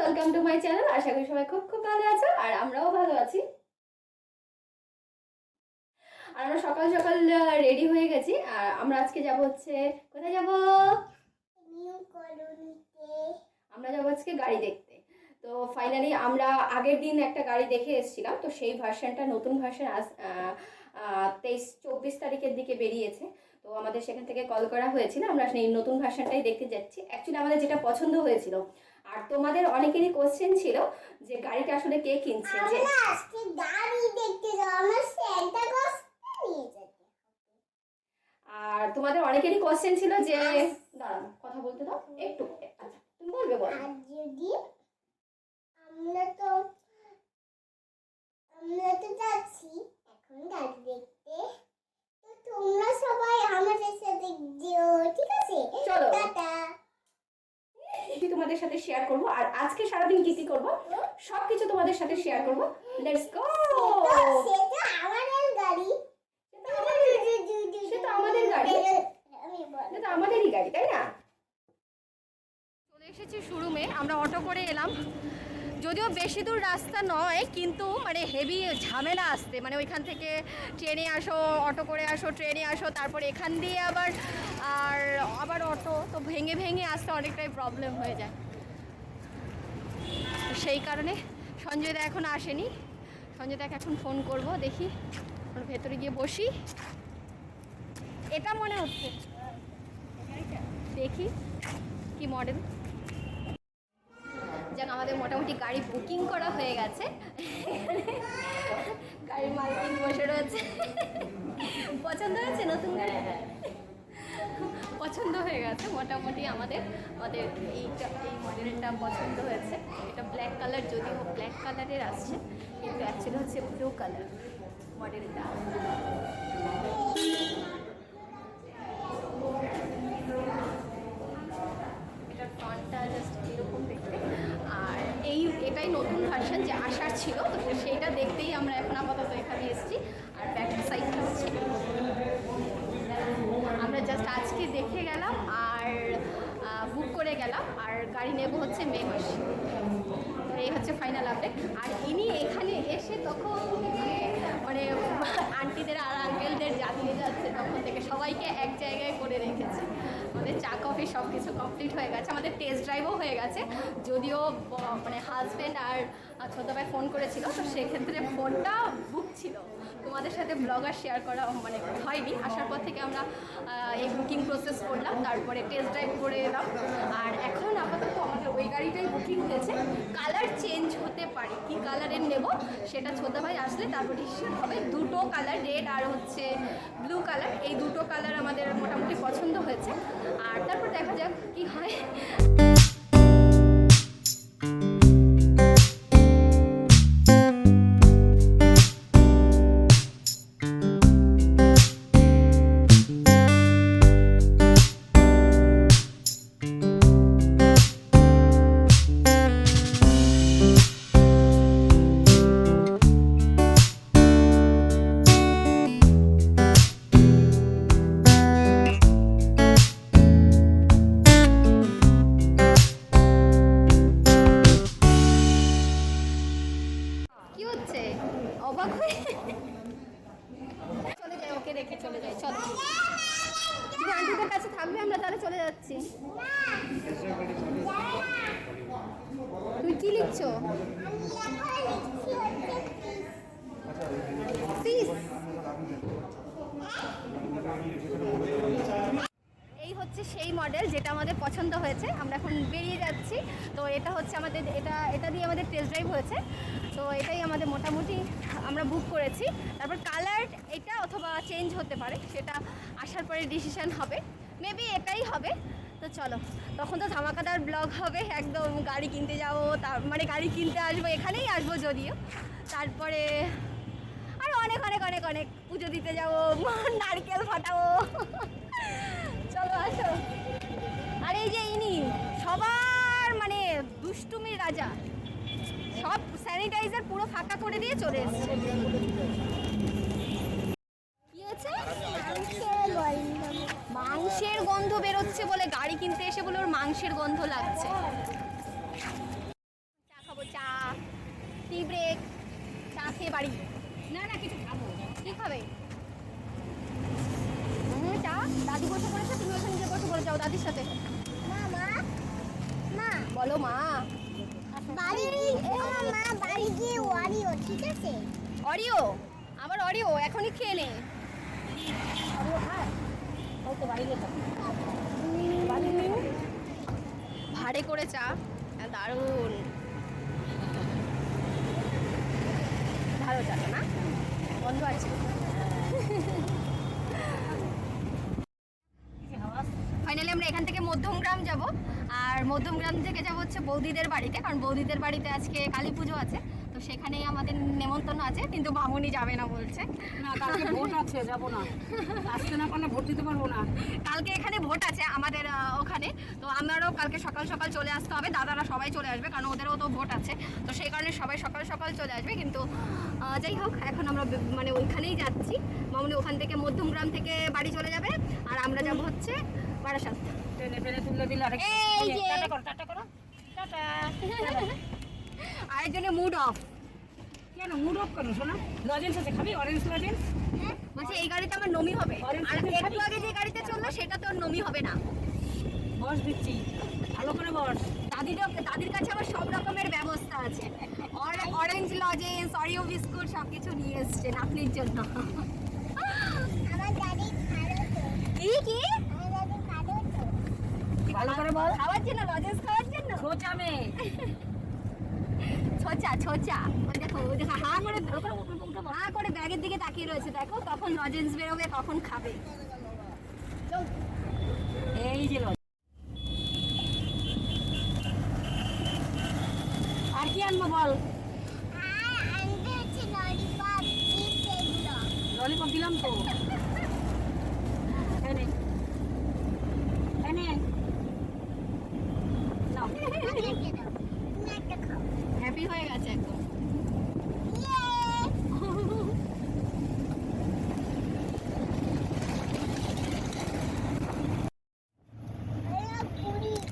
Welcome to my channel. আশা করি সবাই খুব খুব ভালো আছো আর আমরাও ভালো আছি। আর আমরা সকাল সকাল রেডি হয়ে গেছি। আর আমরা আজকে যাব হচ্ছে, কোথায় যাব? নিউ কলোনিতে। আমরা যাবো আজকে গাড়ি দেখতে। তো ফাইনালি আমরা আগের দিন একটা গাড়ি দেখে এসেছিলাম, তো সেই ভার্সনটা নতুন ভার্সন 23-24 তারিখের দিকে বেরিয়েছে। তো আমাদের সেখান থেকে কল করা হয়েছিল, আমরা সেই নতুন ভার্সনটাই দেখতে যাচ্ছি। অ্যাকচুয়ালি আমাদের যেটা পছন্দ হয়েছিল, আর তোমাদের অনেকেরই কোশ্চেন ছিল যে গাড়িটা আসলে কে কিনছে। যে আমরা আজকে গাড়ি দেখতে যাব, আমরা সান্তা ক্লজকে নিয়ে যাব। আর তোমাদের অনেকেরই কোশ্চেন ছিল যে, দাঁড়াও কথা বলতে দাও একটু। আচ্ছা তুমি বলবে বলো। আর যদি আমরা তো যাচ্ছি এখন গাড়ি দেখতে, তো তোমরা সবাই আমাদের সাথে যেও, ঠিক আছে? চলো টাটা। তোমাদের সাথে শেয়ার করব, আর আজকে সারাদিন কি কি করব সবকিছু তোমাদের সাথে শেয়ার করব। Let's go. সেটা আমাদের গাড়ি, সেটা আমাদের গাড়ি, সেটা আমাদেরই গাড়ি, তাই না? চলে এসেছি শোরুমে। আমরা অটো করে এলাম, যদিও বেশি দূর রাস্তা নয়, কিন্তু মানে হেভি ঝামেলা আসতে, মানে ওইখান থেকে ট্রেনে আসো, অটো করে আসো, ট্রেনে আসো, তারপর এখান দিয়ে আবার অটো, তো ভেঙে ভেঙে আসতে অনেকটাই প্রবলেম হয়ে যায়। সেই কারণে সঞ্জয়দা এখন আসেনি। সঞ্জয়দাকে এখন ফোন করব, দেখি ওর ভেতরে গিয়ে বসি। এটা মনে হচ্ছে, দেখি কি মডেল। যেন আমাদের মোটামুটি গাড়ি বুকিং করা হয়ে গেছে। গাড়ির মালকিন বসে রয়েছে। পছন্দ হয়েছে নতুন গাড়ি? পছন্দ হয়ে গেছে মোটামুটি। আমাদের এই মডেলটা পছন্দ হয়েছে। এটা ব্ল্যাক কালার, যদিও ব্ল্যাক কালারের আসছে, কিন্তু অ্যাকচুয়ালি হচ্ছে ব্লু কালার মডেলটা। এটার ফ্রন্টটা জাস্ট এরকম দেখতে। আর এটাই নতুন ভার্সন যে আসার ছিল, তো সেইটা দেখতেই আমরা এখন আপাতত এখানে এসেছি। আর ব্যাক সাইডটা হচ্ছে, আমরা জাস্ট আজকে দেখে গেলাম আর বুক করে গেলাম, আর গাড়ি নেব হচ্ছে মে মাসে। তো এই হচ্ছে ফাইনাল আপডেট। আর ইনি এখানে এসে তখন থেকে মানে আন্টিদের আর আঙ্কেলদের জ্বালিয়ে যাচ্ছে, তখন থেকে সবাইকে এক জায়গায় করে রেখেছে। আমাদের চা কফি সব কিছু কমপ্লিট হয়ে গেছে, আমাদের টেস্ট ড্রাইভও হয়ে গেছে। যদিও মানে হাজব্যান্ড আর ছোটো ভাই ফোন করেছিল, তো সেক্ষেত্রে ফোনটা বুক ছিল, তোমাদের সাথে ব্লগার শেয়ার করা মানে হয়নি। আসার পর থেকে আমরা এই বুকিং প্রসেস করলাম, তারপরে টেস্ট ড্রাইভ করে এলাম। আর এখন আপাতত আমাদের ওই গাড়িটাই বুকিং হয়েছে। কালার চেঞ্জ হতে পারে, কী কালারের নেব সেটা ছোটো ভাই আসলে তারপর ডিসিশন হবে। দুটো কালার, রেড আর হচ্ছে ব্লু কালার, এই দুটো কালার আমাদের মোটামুটি পছন্দ হয়েছে। আর তারপর দেখা যাক কি হয়। কি হচ্ছে? অবাক হয়ে চলে যাই, ওকে রেখে চলে যাই। চলো, তুমি আন্টিদের কাছে থাকবে, আমরা তাহলে চলে যাচ্ছি। তুমি কি লিখছো? Fish? এই হচ্ছে সেই মডেল যেটা আমাদের পছন্দ হয়েছে। আমরা এখন বেরিয়ে যাচ্ছি। তো এটা হচ্ছে আমাদের, এটা দিয়ে আমাদের টেস্ট ড্রাইভ হয়েছে। তো এটাই আমাদের মোটামুটি আমরা বুক করেছি। তারপর কালার এটা অথবা চেঞ্জ হতে পারে, সেটা আসার পরে ডিসিশন হবে। মেবি এটাই হবে। তো চলো, তখন তো ধামাকাদার ব্লগ হবে একদম। গাড়ি কিনতে যাবো, মানে গাড়ি কিনতে আসবো, এখানেই আসবো যদিও। তারপরে আর অনেক অনেক অনেক অনেক পুজো দিতে যাবো, নারকেল ফাটাবো। চলো আসো। আর এই যে ইনি সবার মানে দুষ্টুমির রাজা, সব স্যানিটাইজার পুরো ফাঁকা করে দিয়ে চলে এসছে। কি হয়েছে? মাংসের গন্ধ বেরোচ্ছে বলে গাড়ি কিনতে এসে বলে ওর মাংসের গন্ধ লাগছে। ব্রেক, চা খেয়ে বাড়ি। না না কিছু খাবো। কি খাবে? চা। দাদি বসে পড়েছে, তুমি ওখানে গিয়ে বসে পড়ে যাও দাদির সাথে। মামা মা বলো মা। বাড়ি মা বাড়ি গিয়ে ওয়ারিও, ঠিক আছে? অরিও, আবার অরিও এখনই খেয়ে নে। আমিও খাই। হয়তো বাড়ি যেতাম। ভাড়ে করে চা, দারুণ। ভালো চাটা না, বন্ধ আছে। ফাইনালি আমরা এখান থেকে মধ্যমগ্রাম যাব, আর মধ্যমগ্রাম থেকে যাব হচ্ছে বৌদিদের বাড়িতে, কারণ বৌদিদের বাড়িতে আজকে কালী পুজো আছে, তো সেখানেই আমাদের নেমন্তন্ন আছে, কিন্তু মামুনি যাবে না বলছে। না কালকে ভোট আছে, যাবো না। আসতে না পারলে ভোট দিতে পারবো না। কালকে এখানে ভোট আছে আমাদের ওখানে, তো আমারও কালকে সকাল সকাল চলে আসতে হবে, দাদারা সবাই চলে আসবে, কারণ ওদেরও তো ভোট আছে, তো সেই কারণে সবাই সকাল সকাল চলে আসবে। কিন্তু যাই হোক, এখন আমরা মানে ওইখানেই যাচ্ছি। মামুনি ওখান থেকে মধ্যমগ্রাম থেকে বাড়ি চলে যাবে, আর আমরা যাব হচ্ছে বারাসাত। টেনে টেনে তুলে দিলে আরেক এই যে। টাটা করো, টাটা করো, টাটা। আরেকজনের মুড অফ। কেন মুড অফ করো শোনা? লজেন্স আছে, খাবি অরেঞ্জ লজেন্স? বলছে এই গাড়িতে আমার নমি হবে, Orange আর Lozenge একটু আগে যে গাড়িতে চললো সেটা তো নমি হবে না। বস দিচ্ছি, ভালো করে বস। দাদির কাছে আবার সব রকমের ব্যবস্থা আছে, অরেঞ্জ লজেন্স, অরিও বিস্কুট সবকিছু নিয়ে এসছে নাতনির জন্য। আমার দাদি খালো তো, কি কি আমার দাদি খালো তো। ভালো করে বল। খাওয়ার জন্য, লজেন্স খাওয়ার জন্য। সোচা মে ছোচা ছোচা, ওই দেখো ওই দেখো, হা করে ব্যাগের দিকে তাকিয়ে রয়েছে, দেখো কখন লজেন্স বেরোবে, কখন খাবে। এই যে লজেন্স। আর কি আনবো বল? আর আনতে হচ্ছে ললিপপ, চিপস এগুলো। ললিপপ দিলাম তো। এনে এনে নাও। আমাকে দাও, তুমি একটা খাও। হ্যাপি হয়ে গেছে একদম। এরা পুলিশ,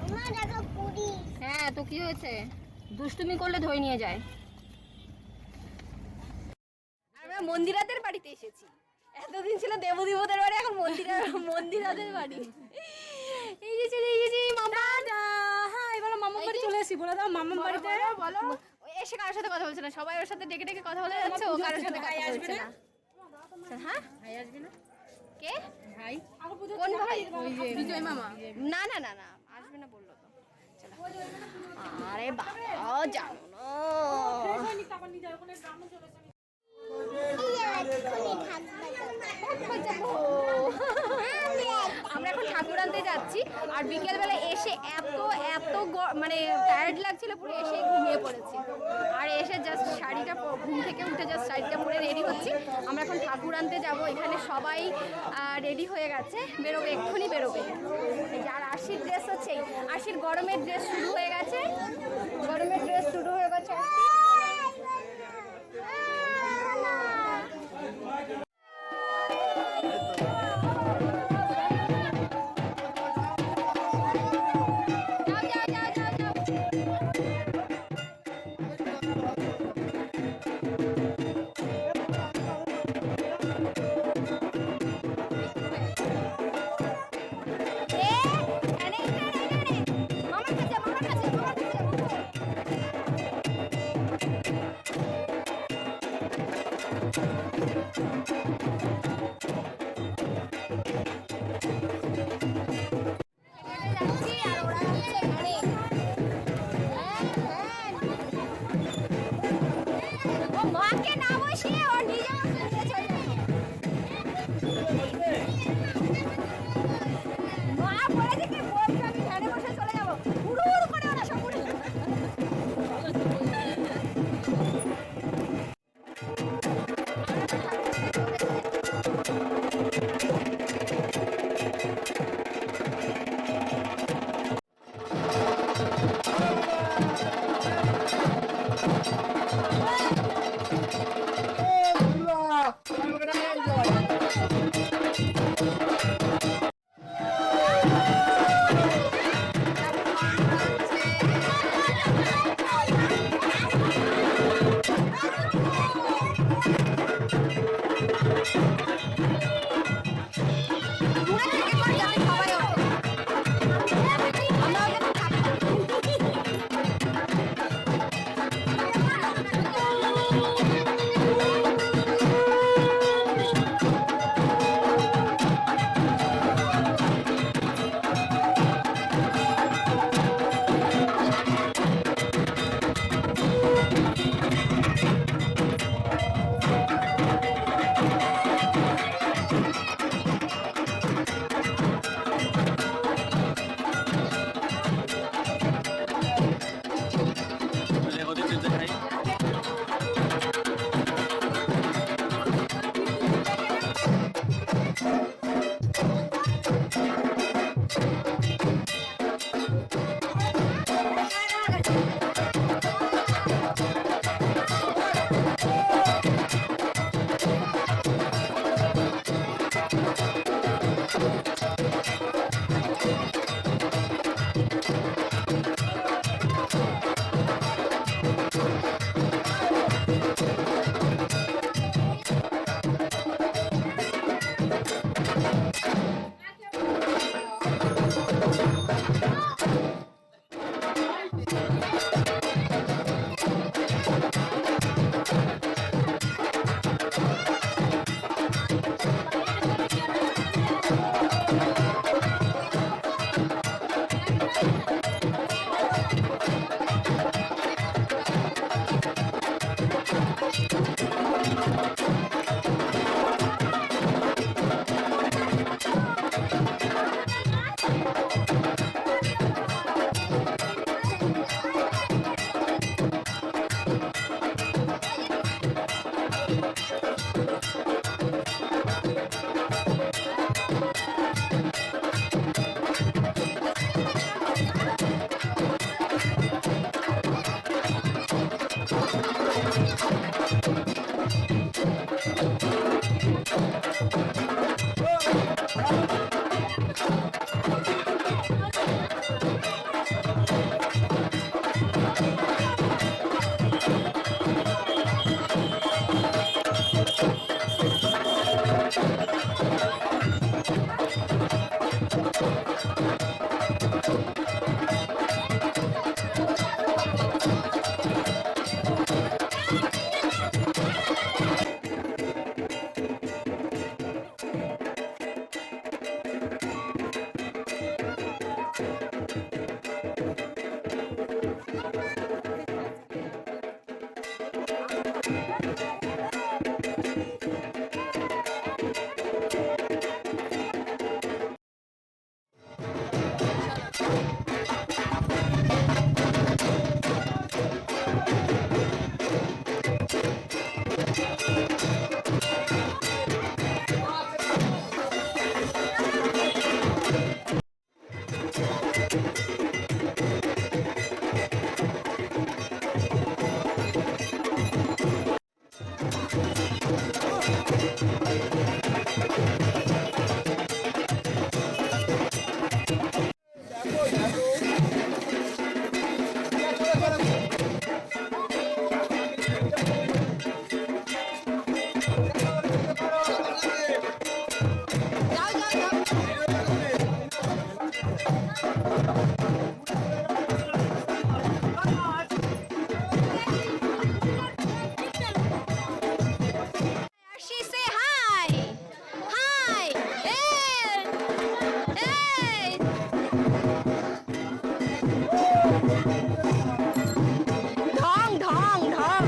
আমার দেখা পুলিশ। হ্যাঁ তো কি হয়েছে, দুষ্টুমি করলে ধরে নিয়ে যায়। আমরা মন্দিরাদের বাড়িতে এসেছি, এতদিন ছিল দেবদেবতার বাড়ি, এখন মন্দিরাদের বাড়ি। এই যে চলে এসেছি মামা। হ্যাঁ এবার মামার বাড়ি চলে এসেছি, বলে দাও মামার বাড়িতে। বলো ওই এসে কারোর সাথে কথা বলছে না, সবাই ওর সাথে ডেকে ডেকে কথা বলে যাচ্ছে, ও কারোর সাথে কথা বলছে না। হ্যাঁ ভাই আসবে না? কে ভাই কোন ভাই? বিজয় মামা। না না না না আসবে না বললো তো। চলো। আরে বাবা জানো না, আমরা এখন ঠাকুর আনতে যাচ্ছি, আর বিকেলবেলা এসে এত এত মানে টায়ার্ড লাগছিল, পুরো এসে ঘুমিয়ে পড়েছি, আর এসে জাস্ট শাড়িটা ঘুম থেকে উঠে জাস্ট শাড়িটা পরে রেডি হচ্ছি। আমরা এখন ঠাকুর আনতে যাব, এখানে সবাই রেডি হয়ে গেছে, বেরোবে এক্ষুনি বেরোবে। এই যে আর আশির ড্রেস হচ্ছে, আশির গরমের ড্রেস শুরু হয়ে গেছে, গরমের ড্রেস শুরু হয়ে গেছে। যাও যাও যাও যাও যাও। এ, এখানে, এখানে, এখানে। মামার কাছে, মামার কাছে, মামার কাছে। ঢং ঢং ঢং।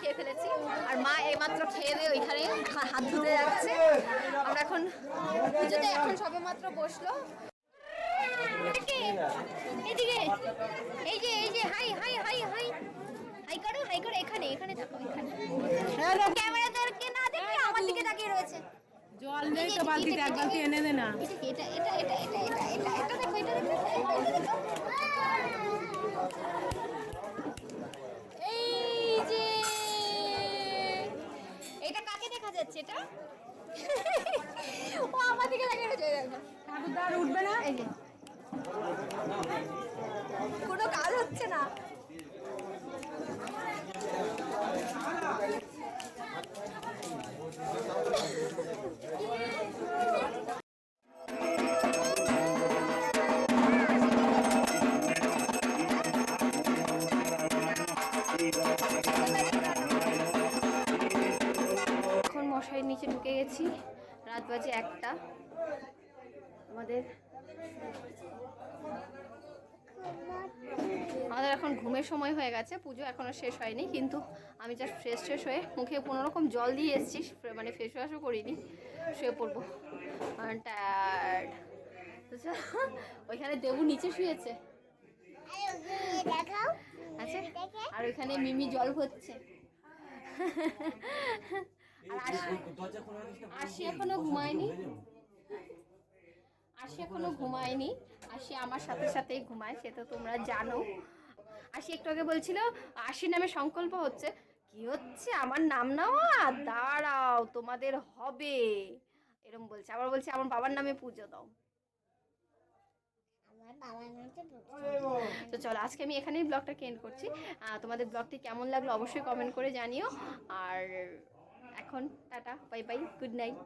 খেয়ে ফেলেছি আর মা এইমাত্র খেয়ে দিয়ে ওইখানে হাত ধুতে যাচ্ছে। আমরা এখন পুজোতে এখন সবে মাত্র বসলো। এদিকে এই যে high high high high high করো এখানে থাকো এখানে। ক্যামেরাদেরকে না দেখে আমার দিকে তাকিয়ে রয়েছে। জল নেই তো বালতিতে এক বালতি এনে দে না। এটা দেখো এটা দেখো। এই যে এটা কাকে দেখা যাচ্ছে? এটা ও আমার দিকে তাকিয়ে রয়েছে। দেখো ঠাকুরদার উঠবে না। এই যে কোনো কাজ হচ্ছে না। এখন মশারির নিচে ঢুকে গেছি। রাত বাজে 1টা। আমাদের এখন ঘুমের সময় হয়ে গেছে। পুজো এখনো শেষ হয়নি, কিন্তু আমি জাস্ট ফ্রেশ হয়ে মুখে কোনোরকম জল দিয়ে এসেছি, মানে ফেস ওয়াশও করিনি, শুয়ে পড়বো। টায়ার্ড। ওইখানে দেবু নিচে শুয়েছে। আচ্ছা, আর ওইখানে মিমি জল ভরছে। আর আশি এখনো ঘুমায়নি। আশি আমার সাথে সাথেই ঘুমায়, সেটা তোমরা জানো। আশি একটু আগে বলছিল আশি নামে সংকল্প হচ্ছে। কি হচ্ছে? আমার নাম নেওয়া? দাঁড়াও, তোমাদের হবে, এরকম বলছে। আবার বলছে আমার বাবার নামে পুজো দাও। তো চলো, আজকে আমি এখানেই ব্লগটাকে এন্ড করছি। তোমাদের ব্লগটি কেমন লাগলো অবশ্যই কমেন্ট করে জানিও। আর এখন tata, bye bye, good night.